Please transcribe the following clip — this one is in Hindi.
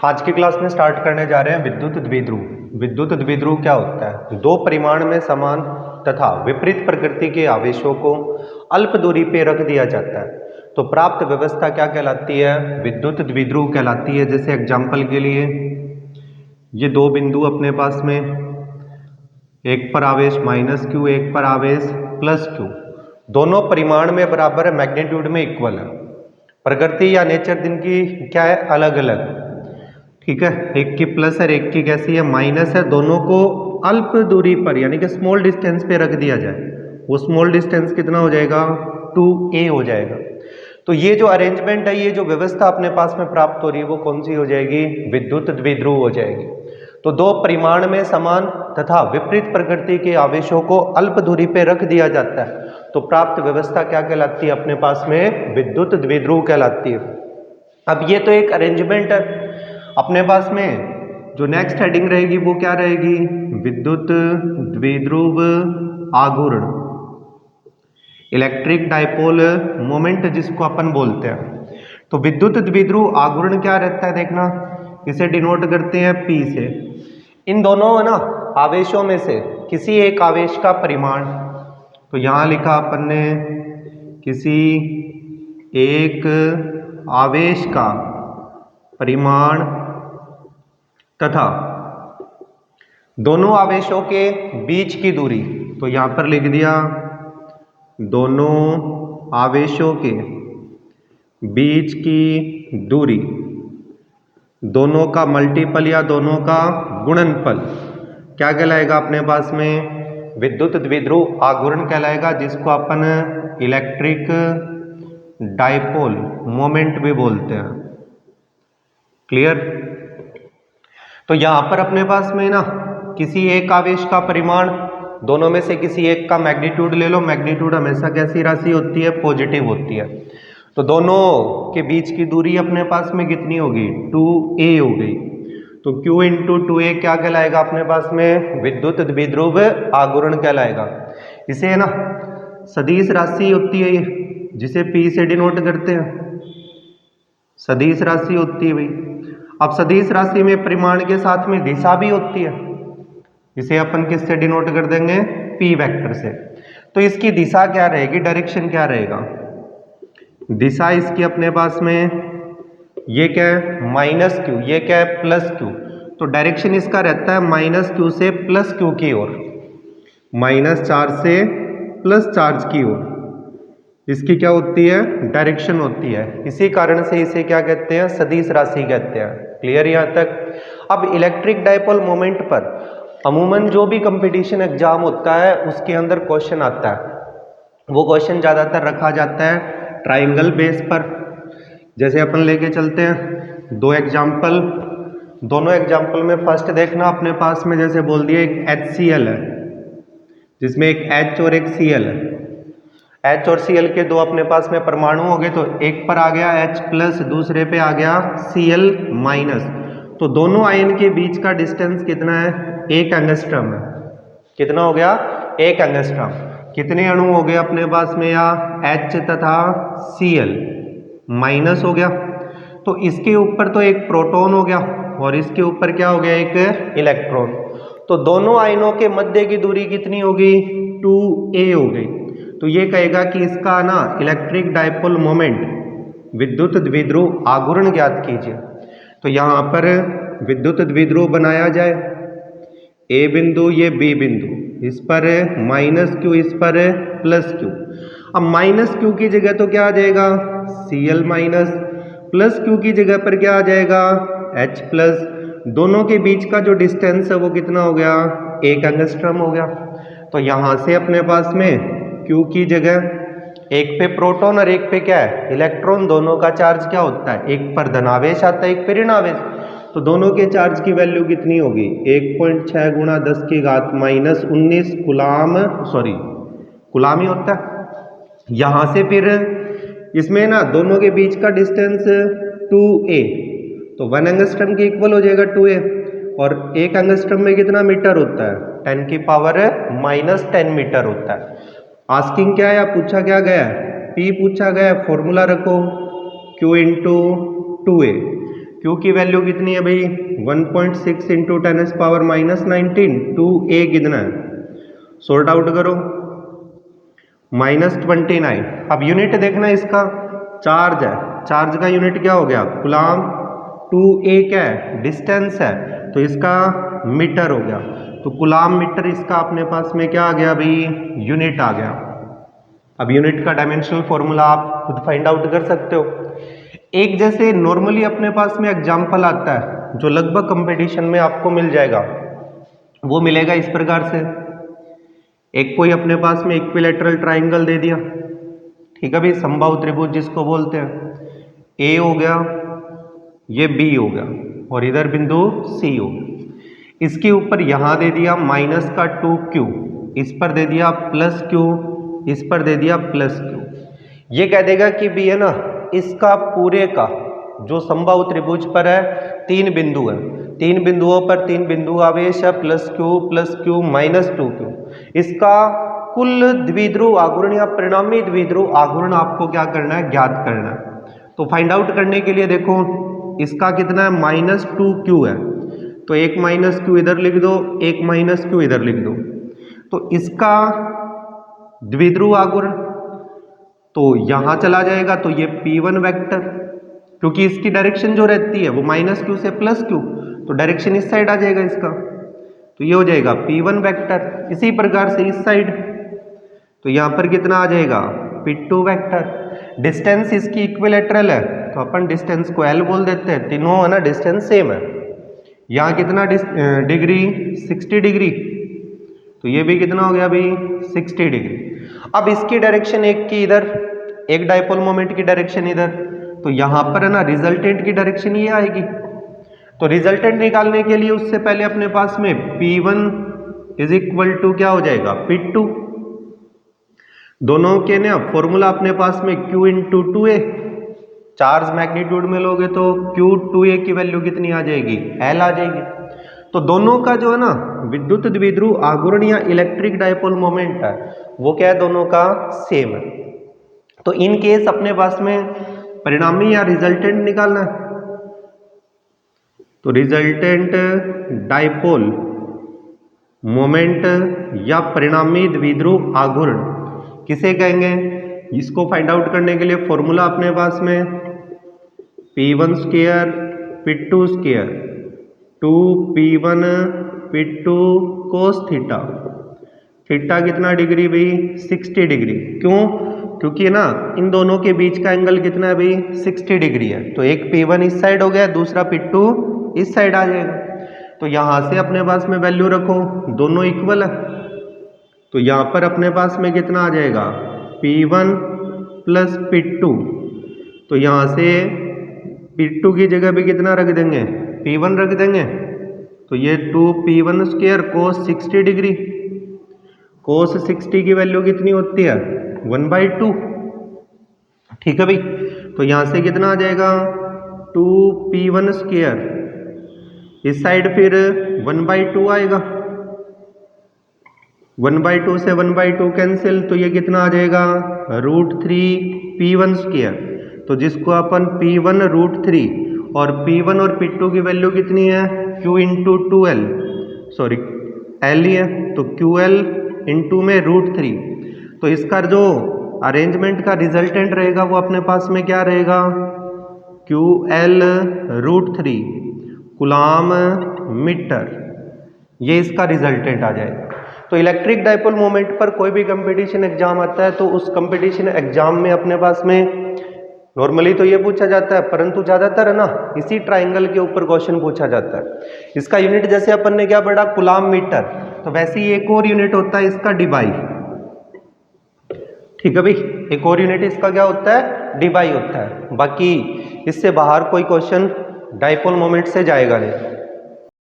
आज की क्लास में स्टार्ट करने जा रहे हैं विद्युत द्विध्रुव। विद्युत द्विध्रुव क्या होता है? दो परिमाण में समान तथा विपरीत प्रकृति के आवेशों को अल्प दूरी पे रख दिया जाता है तो प्राप्त व्यवस्था क्या कहलाती है? विद्युत द्विध्रुव कहलाती है। जैसे एग्जांपल के लिए ये दो बिंदु अपने पास में, एक पर आवेश -q, एक पर आवेश +q, दोनों परिमाण में बराबर है, मैग्नीट्यूड में इक्वल है। प्रकृति या नेचर दिन की क्या है? अलग अलग। ठीक है, एक की प्लस है, एक की कैसी है? माइनस है। दोनों को अल्प दूरी पर यानी कि स्मॉल डिस्टेंस पे रख दिया जाए, वो स्मॉल डिस्टेंस कितना हो जाएगा? 2a हो जाएगा। तो ये जो अरेंजमेंट है, ये जो व्यवस्था अपने पास में प्राप्त हो रही है, वो कौन सी हो जाएगी? विद्युत द्विध्रुव हो जाएगी। तो दो परिमाण में समान तथा विपरीत प्रकृति के आवेशों को अल्प दूरी पे रख दिया जाता है तो प्राप्त व्यवस्था क्या कहलाती है? अपने पास में विद्युत द्विध्रुव कहलाती है। अब ये तो एक अरेंजमेंट है। अपने पास में जो नेक्स्ट हेडिंग रहेगी वो क्या रहेगी? विद्युत द्विध्रुव आघूर्ण, इलेक्ट्रिक डाइपोल मोमेंट जिसको अपन बोलते हैं। तो विद्युत द्विध्रुव आघूर्ण क्या रहता है? देखना, इसे डिनोट करते हैं P से। इन दोनों है ना आवेशों में से किसी एक आवेश का परिमाण, तो यहां लिखा अपन ने किसी एक आवेश का परिमाण तथा दोनों आवेशों के बीच की दूरी, तो यहां पर लिख दिया दोनों आवेशों के बीच की दूरी, दोनों का मल्टीपल या दोनों का गुणनफल क्या कहलाएगा? अपने पास में विद्युत द्विध्रुव आघूर्ण कहलाएगा, जिसको अपन इलेक्ट्रिक डाइपोल मोमेंट भी बोलते हैं। क्लियर? तो यहां पर अपने पास में ना किसी एक आवेश का परिमाण, दोनों में से किसी एक का मैग्नीट्यूड ले लो। मैग्नीट्यूड हमेशा कैसी राशि होती है? पॉजिटिव होती है। तो दोनों के बीच की दूरी अपने पास में कितनी होगी? 2a हो गई। तो q × 2a क्या कहलाएगा? अपने पास में विद्युत द्विध्रुव आघूर्ण कहलाएगा। इसे है ना सदिश राशि होती है ये, जिसे p से डिनोट करते हैं, सदिश राशि होती है भाई। अब सदिश राशि में परिमाण के साथ में दिशा भी होती है, इसे अपन किससे डिनोट कर देंगे? p वेक्टर से। तो इसकी दिशा क्या रहेगी? डायरेक्शन क्या रहेगा? दिशा इसकी अपने पास में ये क्या है? -q, ये क्या है? +q। तो डायरेक्शन इसका रहता है -q से +q की ओर, -चार्ज से प्लस चार्ज की ओर। इसकी क्या होती है? डायरेक्शन होती है। इसी कारण से इसे क्या कहते हैं? सदिश राशि कहते हैं। क्लियर यहां तक? अब इलेक्ट्रिक डाइपोल मोमेंट पर अमूमन जो भी कंपटीशन एग्जाम होता है उसके अंदर क्वेश्चन आता है, वो क्वेश्चन ज्यादातर रखा जाता है ट्राइंगल बेस पर। जैसे अपन लेके चलते हैं दो एग्जाम्पल, दोनों एग्जाम्पल में फर्स्ट देखना अपने पास में, जैसे बोल दिया एक HCl है जिसमें एक H और एक Cl है। H और Cl के दो अपने पास में परमाणु हो गए, तो एक पर आ गया H+, दूसरे पे आ गया Cl-। तो दोनों आयन के बीच का डिस्टेंस कितना है? 1 एंगस्ट्रम है। कितना हो गया? 1 एंगस्ट्रम। कितने अणु हो गए अपने पास में? या H तथा Cl माइनस हो गया, तो इसके ऊपर तो एक प्रोटॉन हो गया और इसके ऊपर क्या हो गया? एक इलेक्ट्रॉन। तो दोनों आयनों के मध्य की दूरी कितनी होगी? 2a हो गई। तो ये कहेगा कि इसका ना इलेक्ट्रिक डाइपोल मोमेंट, विद्युत द्विध्रुव आघूर्ण ज्ञात कीजिए। तो यहां पर विद्युत द्विध्रुव बनाया जाए, a बिंदु, ये b बिंदु, इस पर -q, इस पर +q। अब -q की जगह तो क्या आ जाएगा? Cl-, +q की जगह पर क्या आ जाएगा? H+। दोनों के बीच का जो डिस्टेंस है वो कितना हो गया? 1 एंगस्ट्रम हो गया। तो यहां से अपने पास में q की जगह, एक पे प्रोटॉन और एक पे क्या है? इलेक्ट्रॉन। दोनों का चार्ज क्या होता है? एक पर धनावेश आता है, एक पर ऋणावेश। तो दोनों के चार्ज की वैल्यू कितनी होगी? 1.6 × 10⁻⁻19 कूलाम ही होता है। यहां से फिर इसमें ना दोनों के बीच का डिस्टेंस 2a, तो 1 एंगस्ट्रम के इक्वल हो जाएगा 2a। और 1 एंगस्ट्रम में कितना मीटर होता है? 10⁻−10 मीटर होता है। आस्किंग क्या है? पूछा क्या गया है? P पूछा गया है। फॉर्मूला रखो q × 2a। Q की वैल्यू कितनी है भाई 1.6 इंटू 10⁻⁻19 2A कितना है, सॉर्ट आउट करो, -29। अब यूनिट देखना इसका, चार्ज है, चार्ज का यूनिट क्या हो गया कूलाम, 2A क्या है डिस्टेंस है, तो इसका मीटर हो गया, तो कूलाम मीटर इसका अपने पास में क्या आ गया भाई यूनिट आ गया। अब यूनिट का डायमेंशनल फॉर्मूला आप खुद फाइंड आउट कर सकते हो। एक जैसे नॉर्मली अपने पास में एग्जाम्पल आता है जो लगभग कंपटीशन में आपको मिल जाएगा, वो मिलेगा इस प्रकार से। एक कोई अपने पास में इक्विलैटरल ट्राइंगल दे दिया, ठीक है भाई, समबाहु त्रिभुज जिसको बोलते हैं, ए हो गया, ये बी हो गया और इधर बिंदु सी हो गया। इसके ऊपर यहां दे दिया माइनस का 2Q, इस पर दे दिया प्लस Q, इस पर दे दिया प्लस Q। ये कह देगा कि भी है ना इसका पूरे का जो समबाहु त्रिभुज पर है 3 बिंदु है, 3 बिंदुओं पर 3 बिंदु आवेश है, प्लस Q माइनस 2Q, इसका कुल द्विध्रुव आघूर्ण या परिणामी द्विध्रुव आघूर्ण आपको क्या करना है ज्ञात करना है। तो फाइंड आउट करने के लिए देखो इसका कितना है -2Q है, तो एक -Q इधर लिख दो, एक -Q इधर लिख दो, तो इसका द्विध्रुव आघूर्ण तो यहां चला जाएगा, तो ये P1 वेक्टर, क्योंकि इसकी डायरेक्शन जो रहती है वो -Q से +Q, तो डायरेक्शन इस साइड आ जाएगा इसका, तो ये हो जाएगा P1 वेक्टर। इसी प्रकार से इस साइड, तो यहां पर कितना आ जाएगा P2 वेक्टर। डिस्टेंस इसकी इक्विलैटरल है तो अपन डिस्टेंस को L बोल देते हैं, तीनों है ना डिस्टेंस सेम है। यहाँ कितना डिग्री 60 डिग्री, तो ये भी कितना हो गया भाई 60 डिग्री। अब इसकी डायरेक्शन एक की इधर, एक डायपोल मोमेंट की डायरेक्शन इधर, तो यहां पर है ना रिजल्टेंट की डायरेक्शन ये आएगी। तो रिजल्टेंट निकालने के लिए उससे पहले अपने पास में P1 इज इक्वल टू क्या हो जाएगा P2, दोनों के ना फॉर्मूला अपने पास में Q into 2A, charge magnitude में लोगे तो Q 2A की वैल्यू कितनी आ जाएगी L आ जाएगी। तो दोनों का जो है ना विद्युत द्विध्रुव आघूर्ण या इलेक्ट्रिक डायपोल मोमेंट है वो क्या है दोनों का सेम है। तो इन केस अपने पास में परिणामी या रिजल्टेंट निकालना है, तो रिजल्टेंट डायपोल मोमेंट या परिणामी द्विध्रुव आघूर्ण किसे कहेंगे, इसको फाइंड आउट करने के लिए फॉर्मूला अपने पास में P1 square P2 square 2P1 P2 cos theta, theta कितना डिग्री भाई 60 डिग्री। क्यों, क्योंकि ना इन दोनों के बीच का एंगल कितना है भाई 60 डिग्री है, तो एक P1 इस साइड हो गया, दूसरा P2 इस साइड आ जाएगा। तो यहां से अपने पास में वैल्यू रखो, दोनों इक्वल है, तो यहां पर अपने पास में कितना आ जाएगा P1 प्लस P2, तो यहां से P2 की जगह पे कितना रख देंगे P1 रख देंगे, तो ये 2P1 स्क्वायर कोस 60 डिग्री, कोस 60 की वैल्यू कितनी होती है 1/2, ठीक है भाई। तो यहां से कितना आ जाएगा 2P1 स्क्वायर, इस साइड फिर 1/2 आएगा, 1/2 से 1/2 कैंसिल, तो ये कितना आ जाएगा √3P1 स्क्वायर, तो जिसको अपन P1 √3 और P1 और P2 की वैल्यू कितनी है Q into 2L, sorry L ही है, तो QL इंटू में √3, तो इसका जो अरेंजमेंट का रिजल्टेंट रहेगा वो अपने पास में क्या रहेगा QL √3 कूलाम मीटर, ये इसका रिजल्टेंट आ जाएगा। तो इलेक्ट्रिक डायपोल मोमेंट पर कोई भी कंपटीशन एग्जाम आता है तो उस कंपटीशन एग्जाम में अपने पास में नॉर्मली तो ये पूछा जाता है, परंतु ज्यादातर है ना इसी ट्राइंगल के ऊपर क्वेश्चन पूछा जाता है। इसका यूनिट जैसे अपन ने क्या पढ़ा कूलाम मीटर, तो वैसे ही एक और यूनिट होता है इसका डिबाई, ठीक है भाई, एक और यूनिट इसका क्या होता है डिबाई होता है। बाकी इससे बाहर कोई क्वेश्चन डायपोल मोमेंट से जाएगा नहीं।